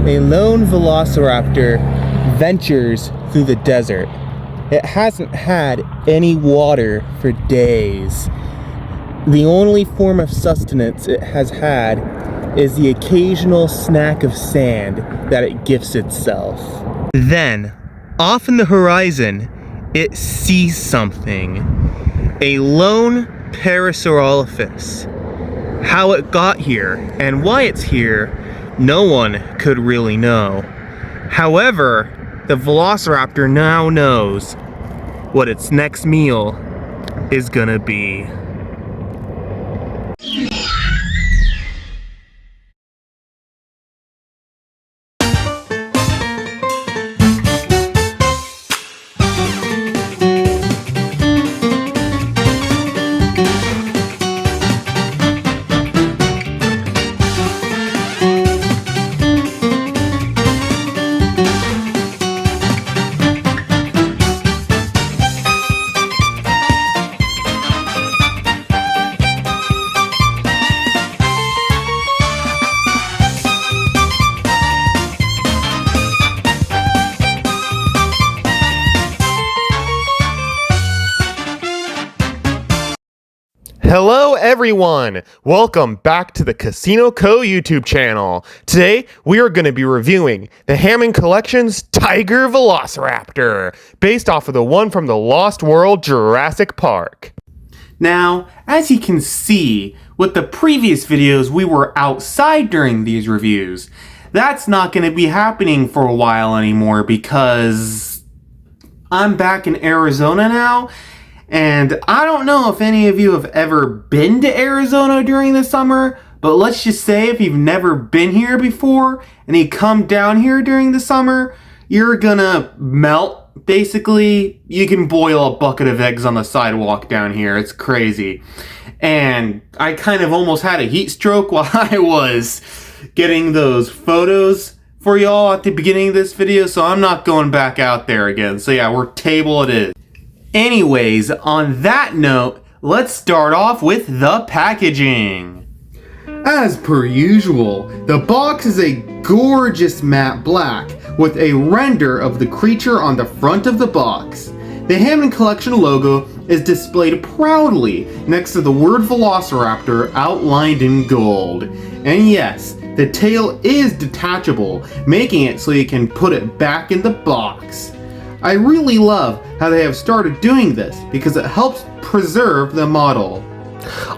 A lone velociraptor ventures through the desert. It hasn't had any water for days. The only form of sustenance it has had is the occasional snack of sand that it gifts itself. Then, off in the horizon, it sees something. A lone Parasaurolophus. How it got here and why it's here, no one could really know. However, the velociraptor now knows what its next meal is gonna be. Hello everyone! Welcome back to the Casino Co YouTube channel. Today we are going to be reviewing the Hammond Collection's Tiger Velociraptor, based off of the one from the Lost World Jurassic Park. Now, as you can see, with the previous videos we were outside during these reviews. That's not going to be happening for a while anymore because I'm back in Arizona now. And I don't know if any of you have ever been to Arizona during the summer, but let's just say if you've never been here before and you come down here during the summer, you're gonna melt. Basically, you can boil a bucket of eggs on the sidewalk down here. It's crazy. And I kind of almost had a heat stroke while I was getting those photos for y'all at the beginning of this video, so I'm not going back out there again. So yeah, we're table it is. Anyways, on that note, let's start off with the packaging. As per usual, the box is a gorgeous matte black with a render of the creature on the front of the box. The Hammond Collection logo is displayed proudly next to the word Velociraptor outlined in gold. And yes, the tail is detachable, making it so you can put it back in the box. I really love how they have started doing this because it helps preserve the model.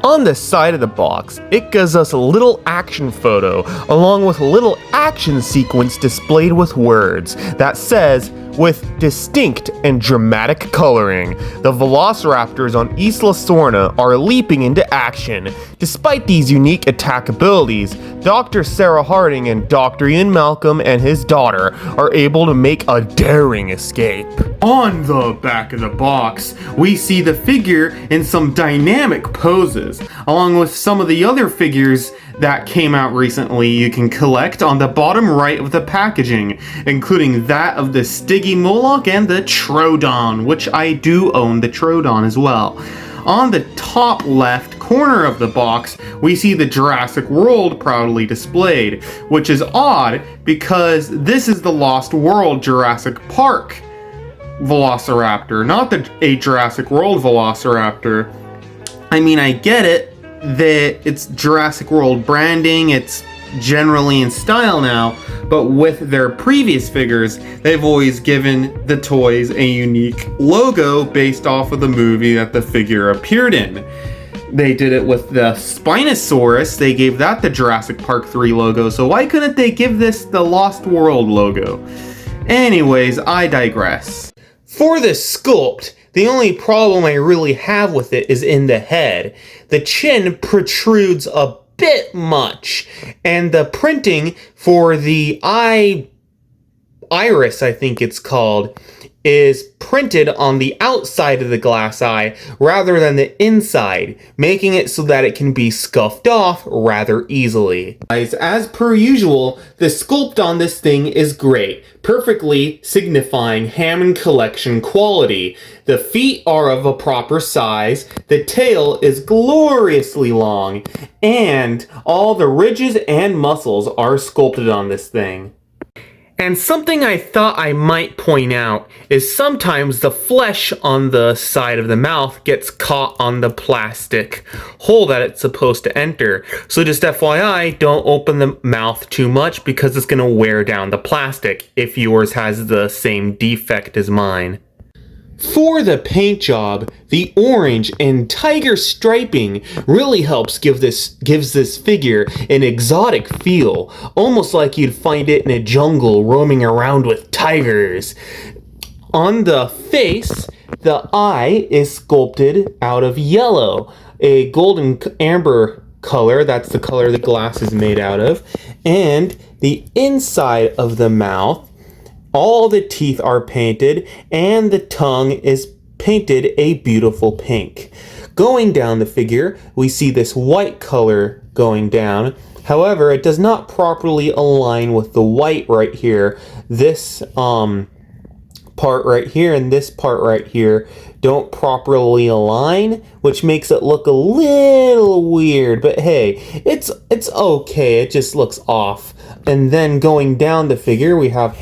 On the side of the box, it gives us a little action photo along with a little action sequence displayed with words that says, with distinct and dramatic coloring, the velociraptors on Isla Sorna are leaping into action. Despite these unique attack abilities, Dr. Sarah Harding and Dr. Ian Malcolm and his daughter are able to make a daring escape. On the back of the box, we see the figure in some dynamic poses, along with some of the other figures that came out recently you can collect on the bottom right of the packaging, including that of the Stiggy Moloch and the Troodon, which I do own the Troodon as well. On the top left corner of the box, we see the Jurassic World proudly displayed, which is odd because this is the Lost World Jurassic Park Velociraptor, not a Jurassic World Velociraptor. I mean, I get it that it's Jurassic World branding, it's generally in style now, but with their previous figures, they've always given the toys a unique logo based off of the movie that the figure appeared in. They did it with the Spinosaurus, they gave that the Jurassic Park 3 logo, so why couldn't they give this the Lost World logo? Anyways, I digress. For the sculpt, the only problem I really have with it is in the head. The chin protrudes a bit much, and the printing for the iris, I think it's called, is printed on the outside of the glass eye rather than the inside, making it so that it can be scuffed off rather easily. As per usual, the sculpt on this thing is great, perfectly signifying Hammond Collection quality. The feet are of a proper size, the tail is gloriously long, and all the ridges and muscles are sculpted on this thing. And something I thought I might point out is sometimes the flesh on the side of the mouth gets caught on the plastic hole that it's supposed to enter. So just FYI, don't open the mouth too much because it's going to wear down the plastic if yours has the same defect as mine. For the paint job, the orange and tiger striping really helps gives this figure an exotic feel, almost like you'd find it in a jungle roaming around with tigers. On the face, the eye is sculpted out of yellow, a golden amber color, that's the color the glass is made out of, and the inside of the mouth, all the teeth are painted, and the tongue is painted a beautiful pink. Going down the figure, we see this white color going down. However, it does not properly align with the white right here. This part right here and this part right here don't properly align, which makes it look a little weird, but hey, it's okay. It just looks off. And then going down the figure, we have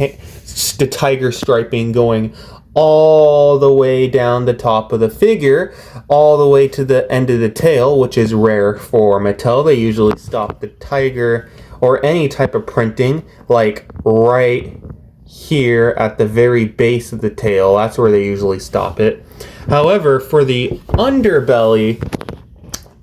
the tiger striping going all the way down the top of the figure, all the way to the end of the tail, which is rare for Mattel. They usually stop the tiger or any type of printing like right here at the very base of the tail. That's where they usually stop it. However, for the underbelly,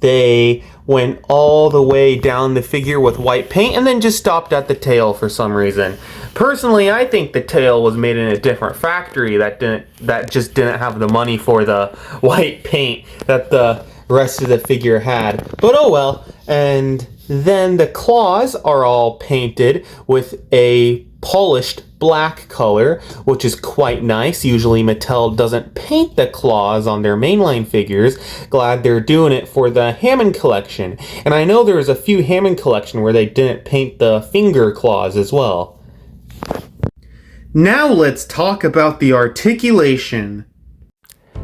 they went all the way down the figure with white paint and then just stopped at the tail for some reason. Personally, I think the tail was made in a different factory that just didn't have the money for the white paint that the rest of the figure had. But oh well. And then the claws are all painted with a polished black color, which is quite nice. Usually Mattel doesn't paint the claws on their mainline figures. Glad they're doing it for the Hammond Collection. And I know there's a few Hammond Collection where they didn't paint the finger claws as well. Now let's talk about the articulation.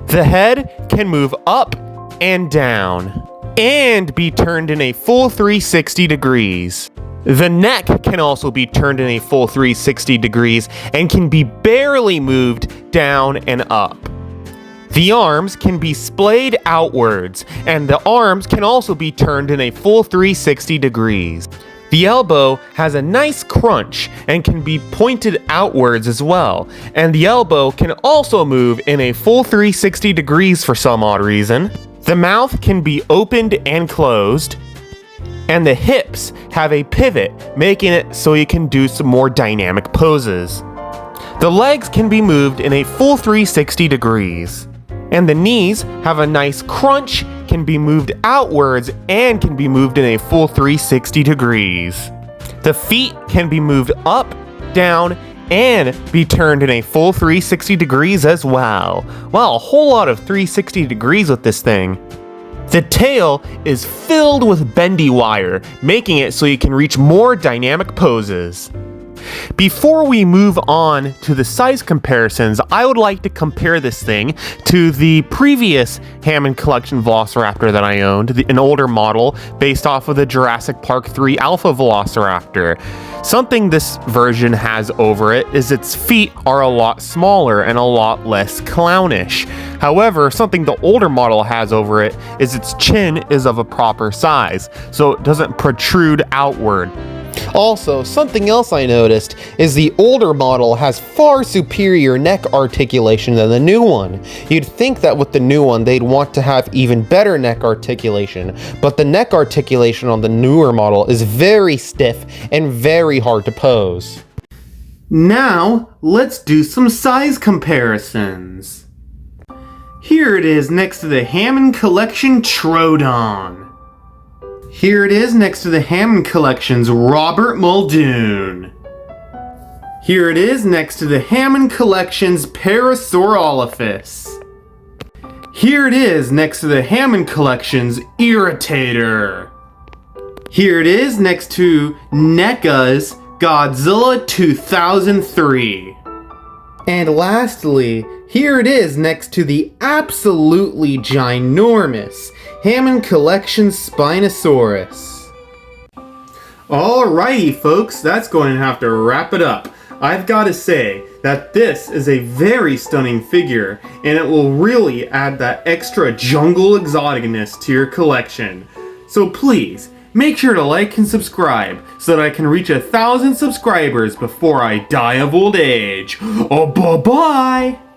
The head can move up and down and be turned in a full 360 degrees. The neck can also be turned in a full 360 degrees and can be barely moved down and up. The arms can be splayed outwards, and the arms can also be turned in a full 360 degrees. The elbow has a nice crunch and can be pointed outwards as well, and the elbow can also move in a full 360 degrees for some odd reason. The mouth can be opened and closed, and the hips have a pivot, making it so you can do some more dynamic poses. The legs can be moved in a full 360 degrees. And the knees have a nice crunch, can be moved outwards, and can be moved in a full 360 degrees. The feet can be moved up, down, and be turned in a full 360 degrees as well. Wow, a whole lot of 360 degrees with this thing. The tail is filled with bendy wire, making it so you can reach more dynamic poses. Before we move on to the size comparisons, I would like to compare this thing to the previous Hammond Collection Velociraptor that I owned, an older model based off of the Jurassic Park 3 Alpha Velociraptor. Something this version has over it is its feet are a lot smaller and a lot less clownish. However, something the older model has over it is its chin is of a proper size, so it doesn't protrude outward. Also, something else I noticed is the older model has far superior neck articulation than the new one. You'd think that with the new one they'd want to have even better neck articulation, but the neck articulation on the newer model is very stiff and very hard to pose. Now, let's do some size comparisons. Here it is next to the Hammond Collection Troodon. Here it is next to the Hammond Collection's Robert Muldoon. Here it is next to the Hammond Collection's Parasaurolophus. Here it is next to the Hammond Collection's Irritator. Here it is next to NECA's Godzilla 2003. And lastly, here it is next to the absolutely ginormous Hammond Collection Spinosaurus. Alrighty folks, that's going to have to wrap it up. I've got to say that this is a very stunning figure, and it will really add that extra jungle exoticness to your collection. So please, make sure to like and subscribe so that I can reach 1,000 subscribers before I die of old age. Oh, bye-bye!